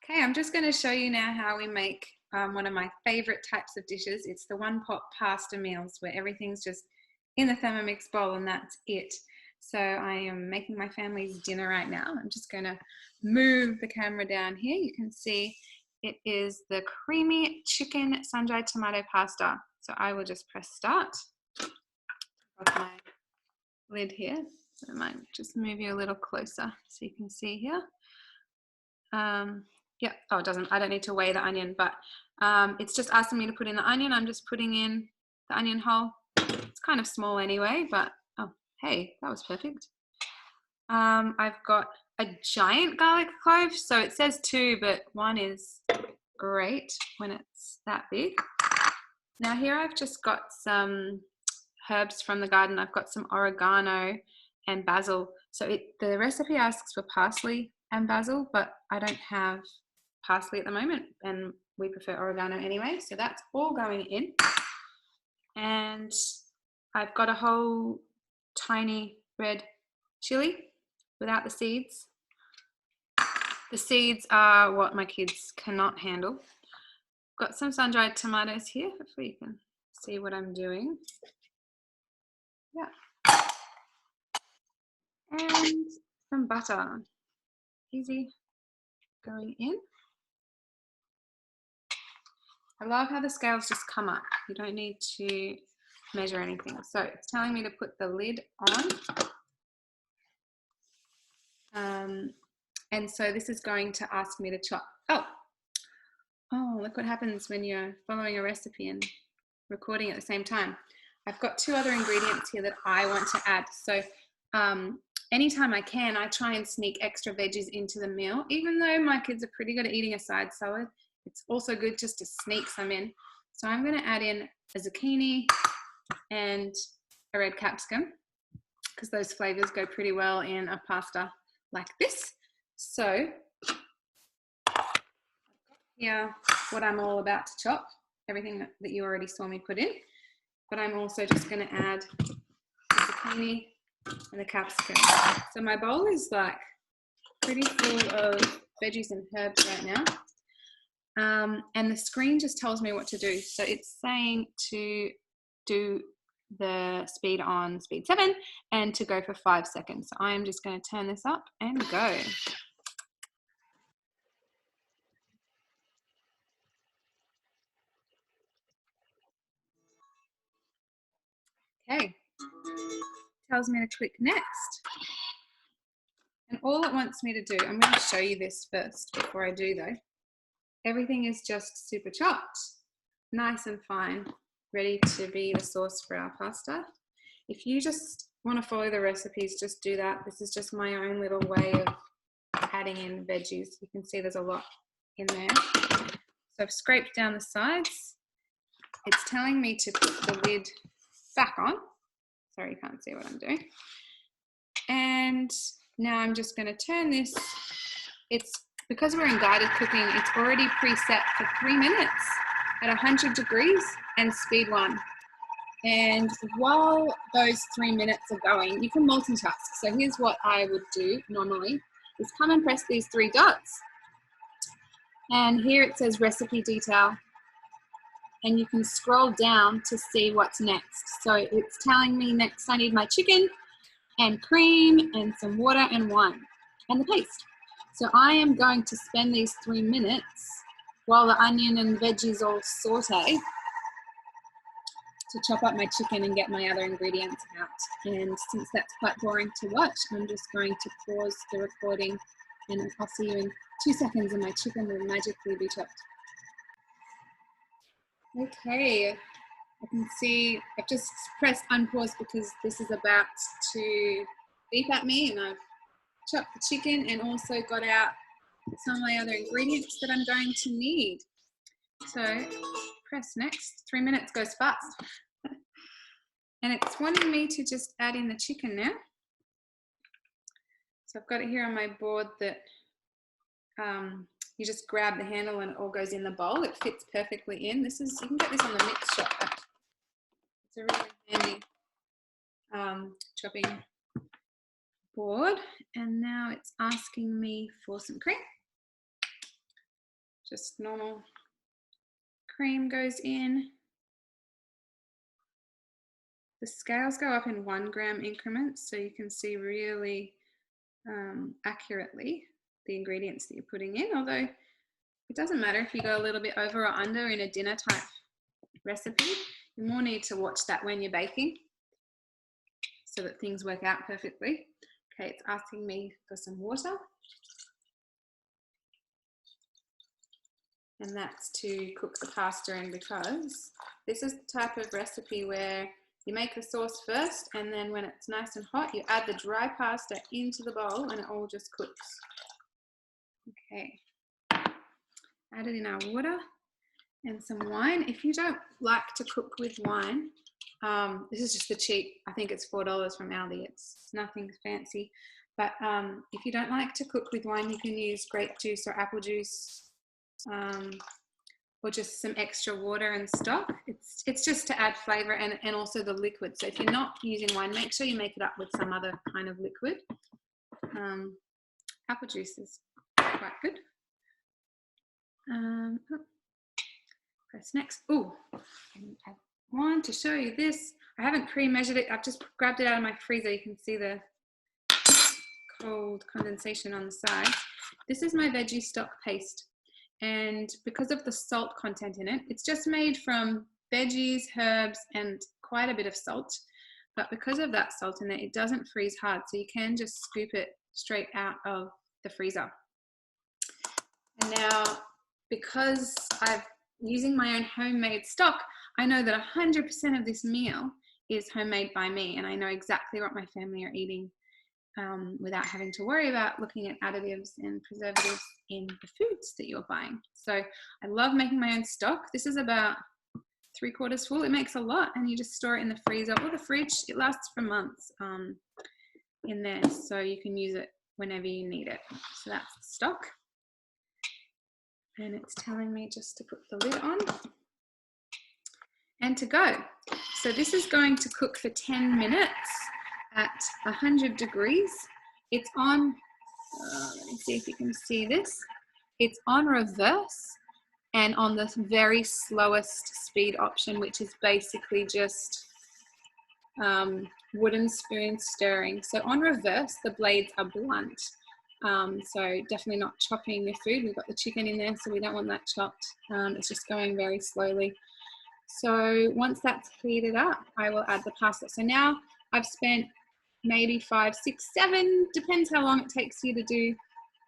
Okay, I'm just going to show you now how we make one of my favorite types of dishes. It's the one pot pasta meals where everything's just in the Thermomix bowl and that's it. So I am making my family's dinner right now. I'm just going to move the camera down here. You can see it is the creamy chicken sun-dried tomato pasta. So I will just press start. Got my lid here. So I might just move you a little closer so you can see here. Yeah, oh, it doesn't, I don't need to weigh the onion, but it's just asking me to put in the onion. I'm just putting in the onion whole. It's kind of small anyway, but oh, hey, that was perfect. I've got a giant garlic clove. So it says 2, but 1 is great when it's that big. Now here I've just got some herbs from the garden. I've got some oregano and basil. So the recipe asks for parsley and basil, but I don't have parsley at the moment and we prefer oregano anyway. So that's all going in. And I've got a whole tiny red chili without the seeds. The seeds are what my kids cannot handle. Got some sun-dried tomatoes here. Hopefully you can see what I'm doing. Yeah. And some butter. Easy going in. I love how the scales just come up. You don't need to measure anything. So it's telling me to put the lid on. And so this is going to ask me to chop. Oh, look what happens when you're following a recipe and recording at the same time. I've got 2 other ingredients here that I want to add. So anytime I can, I try and sneak extra veggies into the meal. Even though my kids are pretty good at eating a side salad, it's also good just to sneak some in. So I'm going to add in a zucchini and a red capsicum because those flavors go pretty well in a pasta like this. So here, what I'm all about to chop, everything that you already saw me put in, but I'm also just going to add the zucchini and the capsicum. So my bowl is like pretty full of veggies and herbs right now. And the screen just tells me what to do. So it's saying to do the speed on speed 7 and to go for 5 seconds. So I'm just going to turn this up and go. Okay, tells me to click next. And all it wants me to do, I'm going to show you this first before I do though. Everything is just super chopped, nice and fine, ready to be the sauce for our pasta. If you just want to follow the recipes, just do that. This is just my own little way of adding in veggies. You can see there's a lot in there. So I've scraped down the sides. It's telling me to put the lid back on. Sorry, you can't see what I'm doing. And now I'm just going to turn this. It's because we're in guided cooking, it's already preset for 3 minutes at 100 degrees and speed 1. And while those 3 minutes are going, you can multitask. So here's what I would do normally, is come and press these 3 dots. And here it says recipe detail. And you can scroll down to see what's next. So it's telling me next I need my chicken and cream and some water and wine and the paste. So I am going to spend these 3 minutes while the onion and veggies all saute to chop up my chicken and get my other ingredients out. And since that's quite boring to watch, I'm just going to pause the recording and I'll see you in 2 seconds and my chicken will magically be chopped. Okay, I can see I've just pressed unpause because this is about to beep at me, and I've chopped the chicken and also got out some of my other ingredients that I'm going to need. So press next. 3 minutes goes fast. And it's wanting me to just add in the chicken now. So I've got it here on my board that you just grab the handle and it all goes in the bowl. It fits perfectly in. You can get this on the mix shop. It's a really handy chopping board. And now it's asking me for some cream. Just normal cream goes in. The scales go up in 1 gram increments, so you can see really accurately the ingredients that you're putting in, although it doesn't matter if you go a little bit over or under in a dinner type recipe. You more need to watch that when you're baking so that things work out perfectly. Okay, it's asking me for some water. And that's to cook the pasta in, because this is the type of recipe where you make the sauce first, and then when it's nice and hot, you add the dry pasta into the bowl and it all just cooks. Okay, added in our water and some wine. If you don't like to cook with wine, this is just the cheap, I think it's $4 from Aldi. It's nothing fancy. But if you don't like to cook with wine, you can use grape juice or apple juice, or just some extra water and stock. It's just to add flavor and also the liquid. So if you're not using wine, make sure you make it up with some other kind of liquid. Apple juice is quite good. Press next. Oh, I want to show you this. I haven't pre-measured it. I've just grabbed it out of my freezer. You can see the cold condensation on the side. This is my veggie stock paste. And because of the salt content in it, it's just made from veggies, herbs, and quite a bit of salt. But because of that salt in it, it doesn't freeze hard. So you can just scoop it straight out of the freezer. And now, because I'm using my own homemade stock, I know that 100% of this meal is homemade by me. And I know exactly what my family are eating without having to worry about looking at additives and preservatives in the foods that you're buying. So I love making my own stock. This is about 3/4 full. It makes a lot, and you just store it in the freezer or the fridge. It lasts for months in there, so you can use it whenever you need it. So that's the stock. And it's telling me just to put the lid on and to go. So this is going to cook for 10 minutes at 100 degrees. It's on, let me see if you can see this. It's on reverse and on the very slowest speed option, which is basically just wooden spoon stirring. So on reverse, the blades are blunt. So definitely not chopping your food. We've got the chicken in there, so we don't want that chopped. It's just going very slowly. So once that's heated up, I will add the pasta. So now I've spent maybe 5, 6, 7, depends how long it takes you to do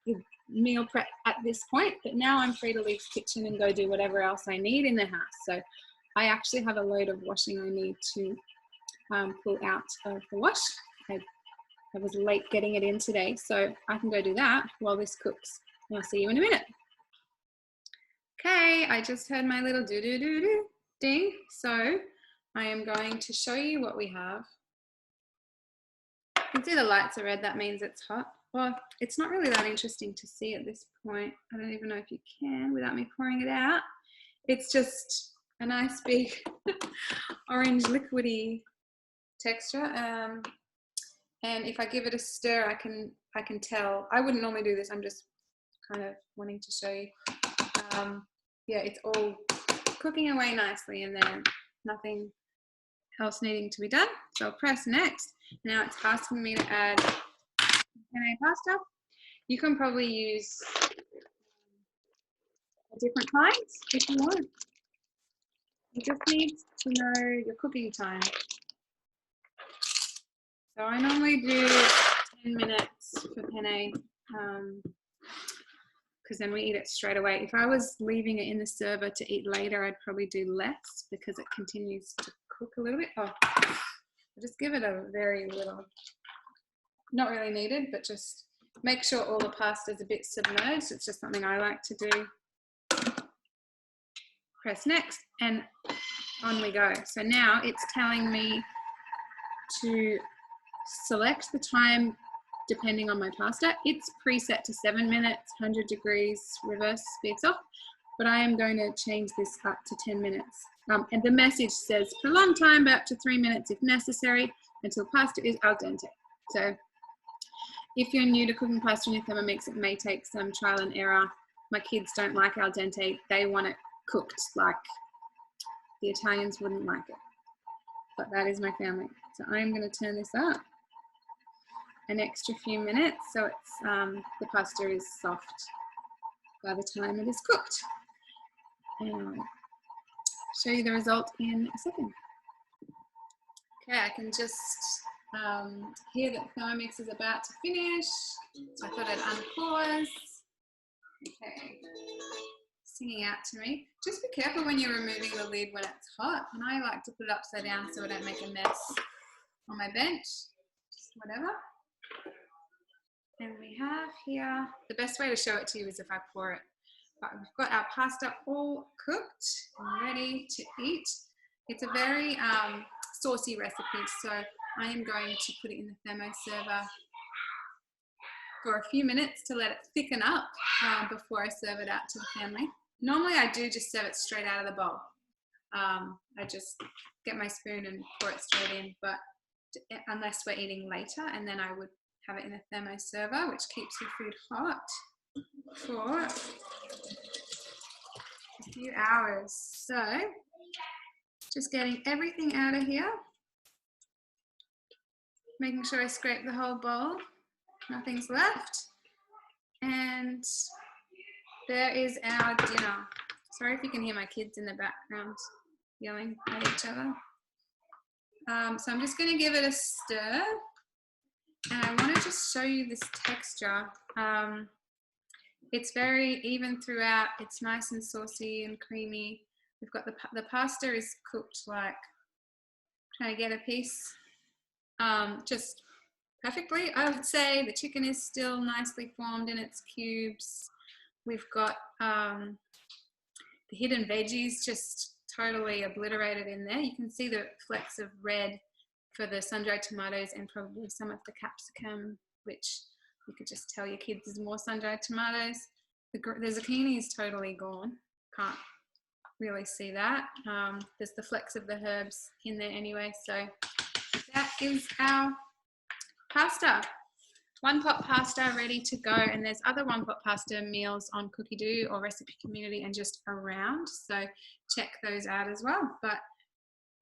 the meal prep at this point. But now I'm free to leave the kitchen and go do whatever else I need in the house. So I actually have a load of washing I need to pull out of the wash. I was late getting it in today, so I can go do that while this cooks. And I'll see you in a minute. Okay, I just heard my little do-do-do-do ding. So I am going to show you what we have. You can see the lights are red, that means it's hot. Well, it's not really that interesting to see at this point. I don't even know if you can without me pouring it out. It's just a nice big orange liquidy texture. And if I give it a stir, I can tell. I wouldn't normally do this. I'm just kind of wanting to show you. Yeah, it's all cooking away nicely in there. Nothing else needing to be done. So I'll press next. Now it's asking me to add penne pasta. You can probably use different kinds if you want. You just need to know your cooking time. So I normally do 10 minutes for penne because then we eat it straight away. If I was leaving it in the server to eat later, I'd probably do less because it continues to cook a little bit. Oh, I'll just give it a very little, not really needed, but just make sure all the pasta is a bit submerged. It's just something I like to do. Press next and on we go. So now it's telling me to select the time depending on my pasta. It's preset to 7 minutes, 100 degrees, reverse speeds off, but I am going to change this up to 10 minutes. And the message says prolong time by up to 3 minutes if necessary until pasta is al dente. So if you're new to cooking pasta in your Thermomix, it may take some trial and error my kids don't like al dente. They want it cooked, like the Italians wouldn't like it. But that is my family. So I'm going to turn this up an extra few minutes so it's the pasta is soft by the time it is cooked. And I'll show you the result in a second. Okay, I can just hear that Thermomix is about to finish, so I thought I'd unpause. Okay, singing out to me. Just be careful when you're removing the lid when it's hot, and I like to put it upside down so I don't make a mess on my bench, just whatever. And we have here, the best way to show it to you is if I pour it. But we've got our pasta all cooked and ready to eat. It's a very saucy recipe, so I am going to put it in the thermo server for a few minutes to let it thicken up before I serve it out to the family. Normally I do just serve it straight out of the bowl. I just get my spoon and pour it straight in, but unless we're eating later, and then I would have it in a thermo server, which keeps your food hot for a few hours. So just getting everything out of here, making sure I scrape the whole bowl, nothing's left, and there is our dinner. Sorry if you can hear my kids in the background yelling at each other. So I'm just going to give it a stir, and I want to just show you this texture. It's very even throughout. It's nice and saucy and creamy. We've got the pasta is cooked, like, trying to get a piece just perfectly. I would say the chicken is still nicely formed in its cubes. We've got the hidden veggies just totally obliterated in there. You can see the flecks of red for the sun-dried tomatoes and probably some of the capsicum, which you could just tell your kids there's more sun-dried tomatoes. The zucchini is totally gone. Can't really see that. There's the flecks of the herbs in there anyway. So that is our pasta. One pot pasta ready to go, and there's other one pot pasta meals on Cookie Do or Recipe Community and just around, so check those out as well. But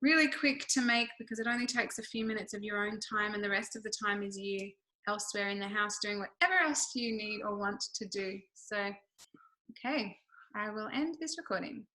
really quick to make because it only takes a few minutes of your own time, and the rest of the time is you elsewhere in the house doing whatever else you need or want to do. So okay, I will end this recording.